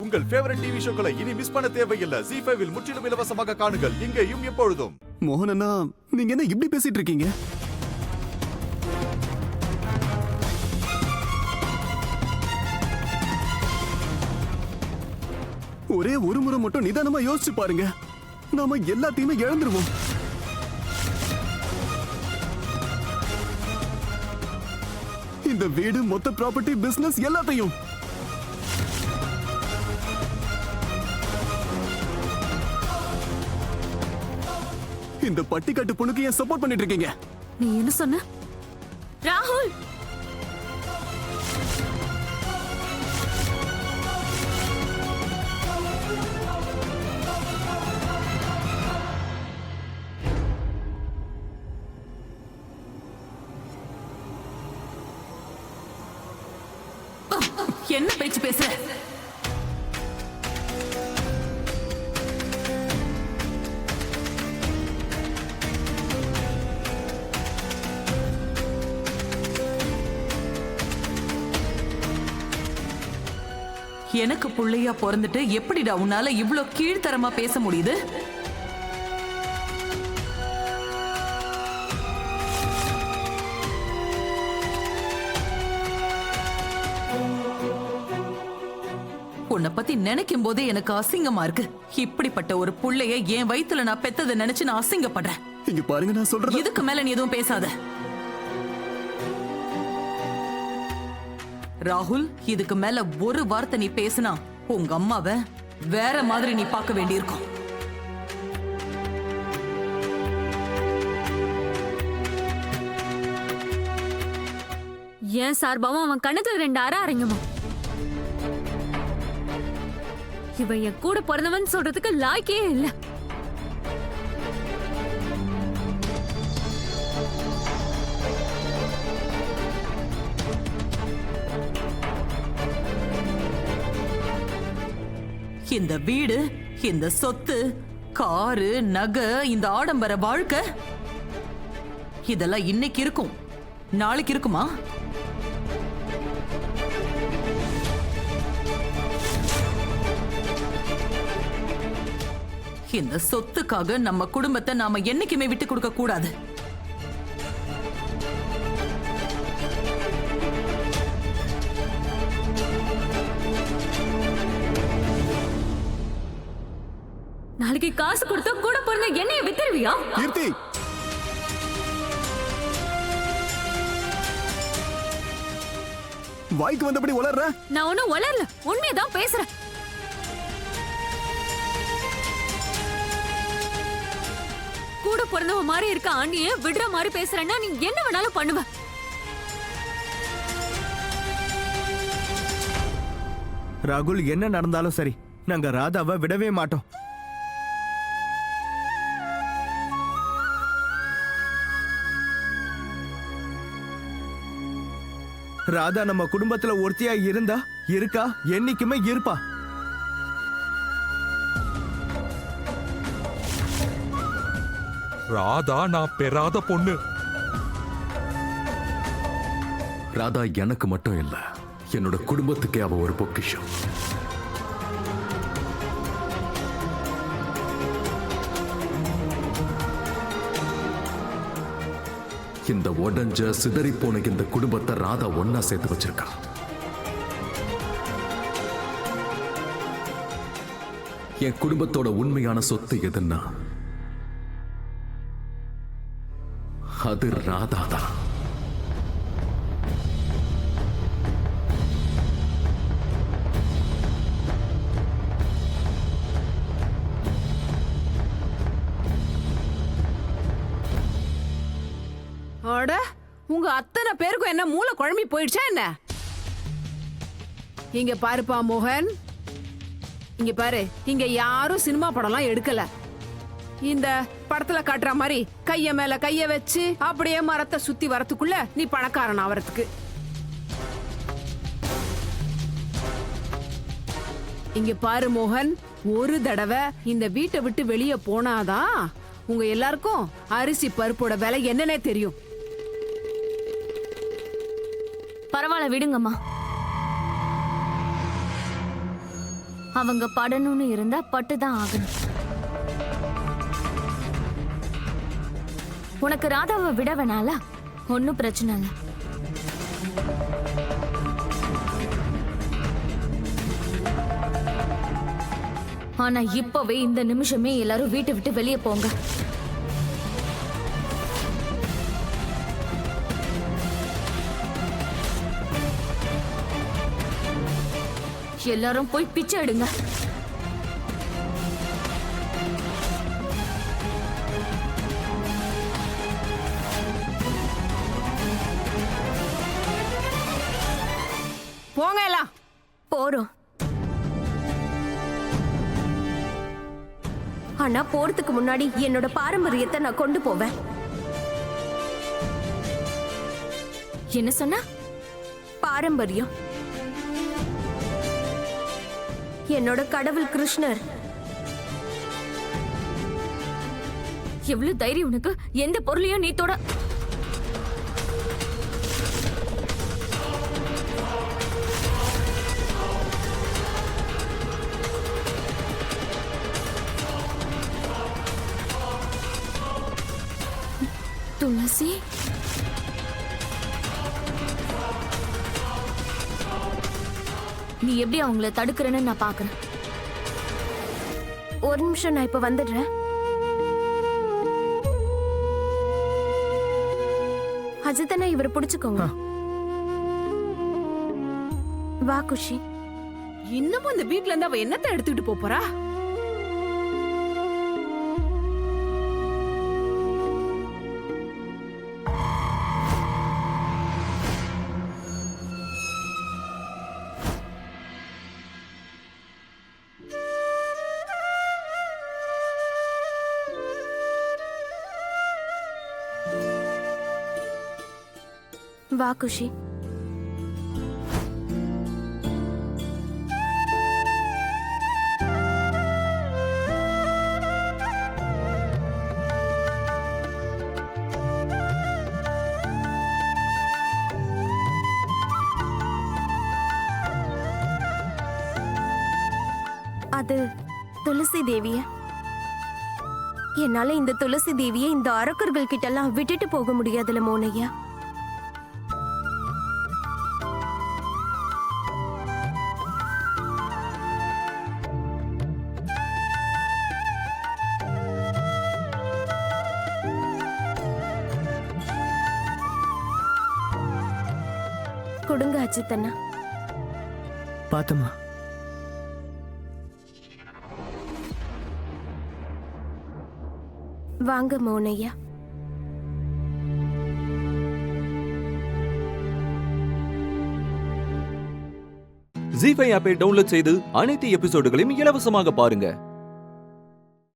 உங்கள் favourite TV ஷோக்களை இனி miss பண்ண தேவையில்லை. ZEE5 இல் முற்றிலும் இலவசமாக காணுங்கள், இங்கேயும் எப்பொழுதும். மோகன் அண்ணா, நீங்க என்ன இப்படி பேசிட்டு இருக்கீங்க? ஒரே ஒரு முறை மட்டும் நிதானமா யோசிச்சு பாருங்க. நாம எல்லாத்தையுமே இழந்துருவோம். இந்த வீடு, மொத்த ப்ராப்பர்ட்டி, பிசினஸ் எல்லாத்தையும். இந்த பட்டிக்காட்டு பொண்ணுக்கு ஏன் சப்போர்ட் பண்ணிட்டு இருக்கீங்க? நீ என்ன சொன்ன ராகுல்? என்ன பேச்சு பேசுற? எனக்கு புள்ளையா பிறந்துட்டு எப்படிடா உன்னால இவ்ளோ கீழ்த்தரமா பேச முடியுது? உன்னை பத்தி நினைக்கும் போதே எனக்கு அசிங்கமா இருக்கு. இப்படிப்பட்ட ஒரு புள்ளைய என் வயித்துல நான் பெத்ததை நினைச்சு நான் அசிங்கப்படுறேன். இங்க பாருங்க, நான் சொல்றது. இதுக்கு மேல நீ எதுவும் பேசாத ராகுல். இதுக்கு மேல ஒரு வார்த்தை நீ பேசினா உங்க அம்மாவை வேற மாதிரி நீ பார்க்க வேண்டியிருக்கும். ஏன் சார்பாவும் அவன் கணத்துல 2 அரை அரைங்கம்மா. இவ என் கூட பிறந்தவன் சொல்றதுக்கு லாய்க்கே இல்ல. இந்த வீடு, இந்த சொத்து, காரு, நகை, இந்த ஆடம்பர வாழ்க்கை இதெல்லாம் இன்னைக்கு இருக்கும், நாளைக்கு இருக்குமா? இந்த சொத்துக்காக நம்ம குடும்பத்தை நாம என்னைக்குமே விட்டு கொடுக்க கூடாது. நாளைக்கு காசு கொடுத்தா கூட பிறந்த என்னைய வித்துருவியா? கீர்த்தி, வாய்க்கு வந்தபடி உளர்ற. நான் ஒன்னும் வளரல, உண்மையதான் பேசுறேன். கூட பிறந்தவ மாதிரி இருக்க ஆண்டிய விடுற மாதிரி பேசுறேன்னா நீ என்ன வேணாலும் பண்ணுவ. ராகுல், என்ன நடந்தாலும் சரி, நாங்க ராதாவை விடவே மாட்டோம். ராதா நம்ம குடும்பத்துல ஒருத்தியா இருந்தா, இருக்கா, என்னைக்குமே இருப்பா. ராதா நான் பெறாத பொண்ணு. ராதா எனக்கு மட்டும் இல்ல, என்னோட குடும்பத்துக்கே அவ ஒரு பொக்கிஷம். இந்த உடஞ்ச சிதறி போன இந்த குடும்பத்தை ராதா ஒன்னா சேர்த்து வச்சிருக்கா. என் குடும்பத்தோட உண்மையான சொத்து எதுன்னா அது ராதா தான். அட, உங்க அத்தனை பேருக்கும் என்ன மூளை குழம்பி போயிடுச்சா என்ன? இங்க பாருப்பா மோகன், இங்க பாரு, இங்க யாரும் சினிமா படம்லாம் எடுக்கல. இந்த படத்துல காட்டுற மாதிரி கைய மேல கைய வச்சு அப்படியே மரத்தை சுத்தி வரத்துக்குள்ள நீ பணக்காரன் ஆவறதுக்கு. இங்க பாரு மோகன், ஒரு தடவை இந்த வீட்டை விட்டு வெளியே போனாதான் உங்க எல்லாருக்கும் அரிசி பருப்போட விலை என்னன்னே தெரியும். பரவாயில்ல, விடுங்கம்மா. அவங்க படணும்னு இருந்தா பட்டுதான் ஆகணும். உனக்கு ராதாவை விட வேணால, ஒன்னும் பிரச்சனை இல்லை. ஆனா இப்பவே இந்த நிமிஷமே எல்லாரும் வீட்டை விட்டு வெளியே போங்க. எல்லாரும் போய் பிச்சை எடுங்க. போங்க எல்லாம். போறோம். ஆனா போறதுக்கு முன்னாடி என்னோட பாரம்பரியத்தை நான் கொண்டு போவேன். என்ன சொன்னா? பாரம்பரியம். என்னோட கடவுள் கிருஷ்ணர். எவ்வளவு தைரியம் உனக்கு? எந்த பொருளையும் நீ தொட. துளசி, நீ எப்படி அவங்கள தடுக்கிறன்னு நான் பாக்குறேன். ஒரு நிமிஷம், நான் இப்ப வந்துடுறேன். அஜித்தனா, இவரை பிடிச்சுக்கோங்க. வா குஷி. இன்னமும் இந்த வீட்ல இருந்து அவ என்னத்தை எடுத்துக்கிட்டு போறா? வா குஷி. அது துளசி தேவிய. என்னால இந்த துளசி தேவியை இந்த அரக்கர்கள் கிட்ட எல்லாம் விட்டுட்டு போக முடியாதுல மோனையா. கொடுங்க அஜித்தண்ணா. பாத்தம்மா. வாங்க மோனையா. ஜீ5 ஆப்பை டவுன்லோட் செய்து அனைத்து எபிசோடுகளையும் இலவசமாக பாருங்க.